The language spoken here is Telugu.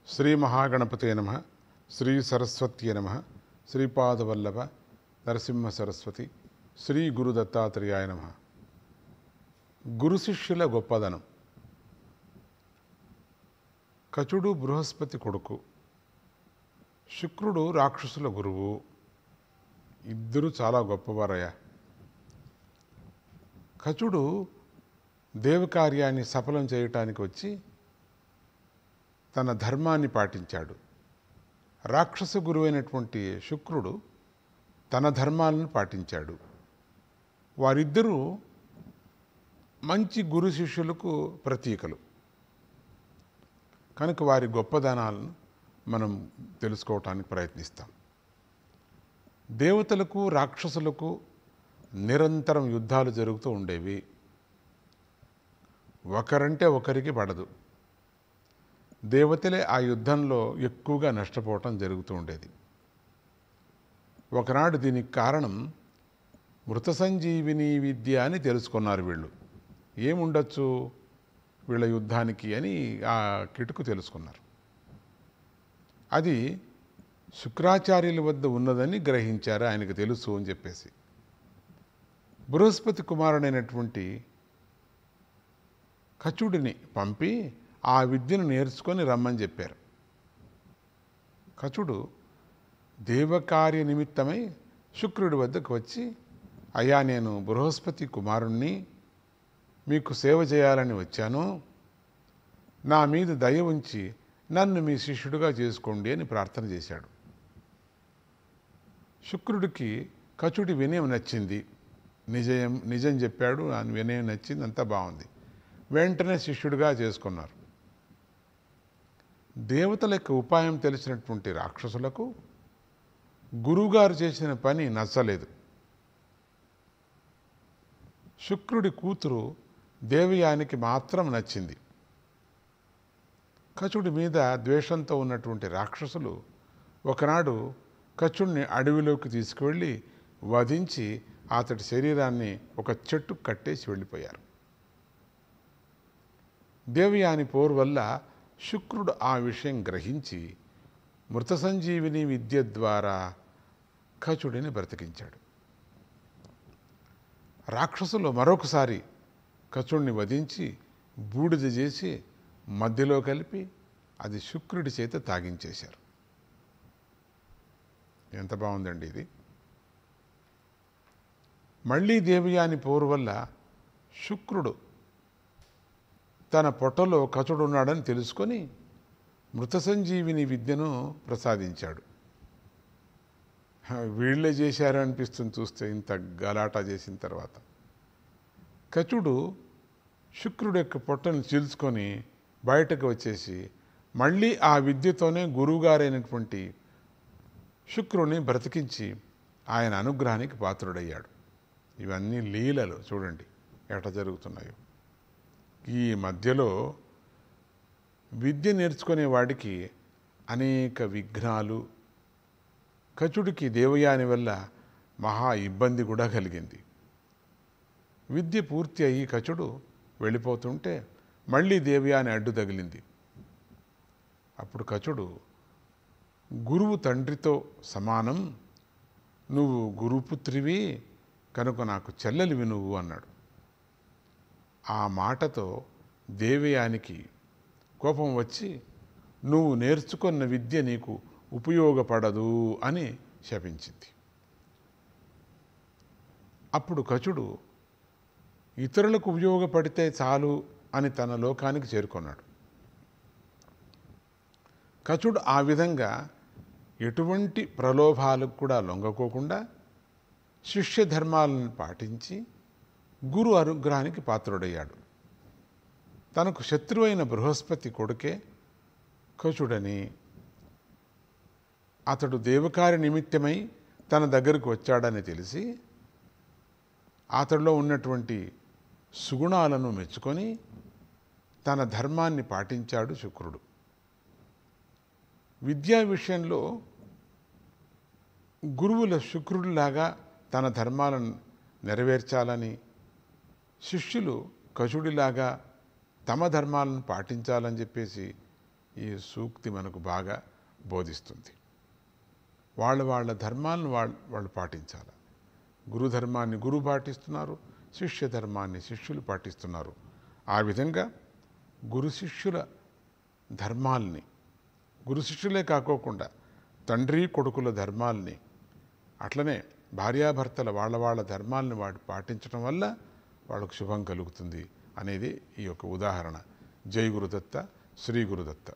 శ్రీ మహాగణపతే నమః. శ్రీ సరస్వత్యే నమః. శ్రీపాదవల్లభ నరసింహ సరస్వతి శ్రీ గురు దత్తాత్రేయాయ నమః. గురు శిష్యుల గొప్పదనం. కచుడు బృహస్పతి కొడుకు, శుక్రుడు రాక్షసుల గురువు. ఇద్దరు చాలా గొప్పవారయ్యా. కచుడు దేవకార్యాన్ని సఫలం చేయటానికి వచ్చి తన ధర్మాన్ని పాటించాడు. రాక్షస గురువైనటువంటి శుక్రుడు తన ధర్మాలను పాటించాడు. వారిద్దరూ మంచి గురు శిష్యులకు ప్రతీకలు కనుక వారి గొప్పదనాలను మనం తెలుసుకోవటానికి ప్రయత్నిస్తాం. దేవతలకు రాక్షసులకు నిరంతరం యుద్ధాలు జరుగుతూ ఉండేవి. ఒకరంటే ఒకరికి పడదు. దేవతలే ఆ యుద్ధంలో ఎక్కువగా నష్టపోవటం జరుగుతూ ఉండేది. ఒకనాడు దీనికి కారణం మృత సంజీవిని విద్య అని తెలుసుకున్నారు వీళ్ళు. ఏముండొచ్చు వీళ్ళ యుద్ధానికి అని ఆ కిటుకు తెలుసుకున్నారు. అది శుక్రాచార్యుల వద్ద ఉన్నదని గ్రహించారు. ఆయనకు తెలుసు అని చెప్పేసి బృహస్పతి కుమారుడైనటువంటి కచుడిని పంపి ఆ విద్యను నేర్చుకొని రమ్మని చెప్పారు. కచుడు దేవకార్య నిమిత్తమై శుక్రుడి వద్దకు వచ్చి, అయ్యా, నేను బృహస్పతి కుమారుణ్ణి, మీకు సేవ చేయాలని వచ్చాను, నా మీద దయ ఉంచి నన్ను మీ శిష్యుడిగా చేసుకోండి అని ప్రార్థన చేశాడు. శుక్రుడికి కచుడి వినయం నచ్చింది. నిజం చెప్పాడు, ఆయన వినయం నచ్చింది, అంతా బాగుంది. వెంటనే శిష్యుడిగా చేసుకున్నారు. దేవతల యొక్క ఉపాయం తెలిసినటువంటి రాక్షసులకు గురువుగారు చేసిన పని నచ్చలేదు. శుక్రుడి కూతురు దేవయానికి మాత్రం నచ్చింది. కచుడి మీద ద్వేషంతో ఉన్నటువంటి రాక్షసులు ఒకనాడు కచుడిని అడవిలోకి తీసుకువెళ్ళి వధించి అతడి శరీరాన్ని ఒక చెట్టు కట్టేసి వెళ్ళిపోయారు. దేవయాని పోరు వల్ల శుక్రుడు ఆ విషయం గ్రహించి మృత సంజీవిని విద్య ద్వారా కచుడిని బ్రతికించాడు. రాక్షసులు మరొకసారి కచుడిని వధించి బూడిద చేసి మధ్యలో కలిపి అది శుక్రుడి చేత తాగించేశారు. ఎంత బాగుందండి ఇది. మళ్ళీ దేవయాని పోరు వల్ల శుక్రుడు తన పొట్టలో కచుడు ఉన్నాడని తెలుసుకొని మృత సంజీవిని విద్యను ప్రసాదించాడు. వీళ్ళే చేశారు అనిపిస్తుంది చూస్తే, ఇంత గలాటా చేసిన తర్వాత. కచుడు శుక్రుడు యొక్క పొట్టను చీల్చుకొని బయటకు వచ్చేసి మళ్ళీ ఆ విద్యతోనే గురువుగారైనటువంటి శుక్రుని బ్రతికించి ఆయన అనుగ్రహానికి పాత్రుడయ్యాడు. ఇవన్నీ లీలలు చూడండి ఎట జరుగుతున్నాయో. ఈ మధ్యలో విద్య నేర్చుకునే వాడికి అనేక విఘ్నాలు, కచుడికి దేవయాని వల్ల మహా ఇబ్బంది కూడా కలిగింది. విద్య పూర్తి అయ్యి కచుడు వెళ్ళిపోతుంటే మళ్ళీ దేవయాని అడ్డు తగిలింది. అప్పుడు కచుడు, గురువు తండ్రితో సమానం, నువ్వు గురుపుత్రివి కనుక నాకు చెల్లెలివి నువ్వు అన్నాడు. ఆ మాటతో దేవయానికి కోపం వచ్చి, నువ్వు నేర్చుకున్న విద్య నీకు ఉపయోగపడదు అని శపించింది. అప్పుడు కచుడు ఇతరులకు ఉపయోగపడితే చాలు అని తన లోకానికి చేరుకున్నాడు. కచుడు ఆ విధంగా ఎటువంటి ప్రలోభాలకు కూడా లొంగకోకుండా శిష్య ధర్మాలను పాటించి గురు అనుగ్రహానికి పాత్రుడయ్యాడు. తనకు శత్రువైన బృహస్పతి కొడుకే కచుడని, అతడు దేవకార్య నిమిత్తమై తన దగ్గరకు వచ్చాడని తెలిసి అతడిలో ఉన్నటువంటి సుగుణాలను మెచ్చుకొని తన ధర్మాన్ని పాటించాడు శుక్రుడు. విద్యా విషయంలో గురువుల శుక్రుడిలాగా తన ధర్మాలను నెరవేర్చాలని, శిష్యులు కచుడిలాగా తమ ధర్మాలను పాటించాలని చెప్పేసి ఈ సూక్తి మనకు బాగా బోధిస్తుంది. వాళ్ళ ధర్మాలను వాళ్ళు పాటించాలి. గురు ధర్మాన్ని గురువు పాటిస్తున్నారు, శిష్య ధర్మాన్ని శిష్యులు పాటిస్తున్నారు. ఆ విధంగా గురు శిష్యుల ధర్మాల్ని, గురు శిష్యులే కాకోకుండా తండ్రి కొడుకుల ధర్మాల్ని, అట్లనే భార్యాభర్తల వాళ్ళ ధర్మాలని వాడు పాటించడం వల్ల వాళ్ళకు శుభం కలుగుతుంది అనేది ఈ యొక్క ఉదాహరణ. జై గురుదత్త, శ్రీ గురుదత్త.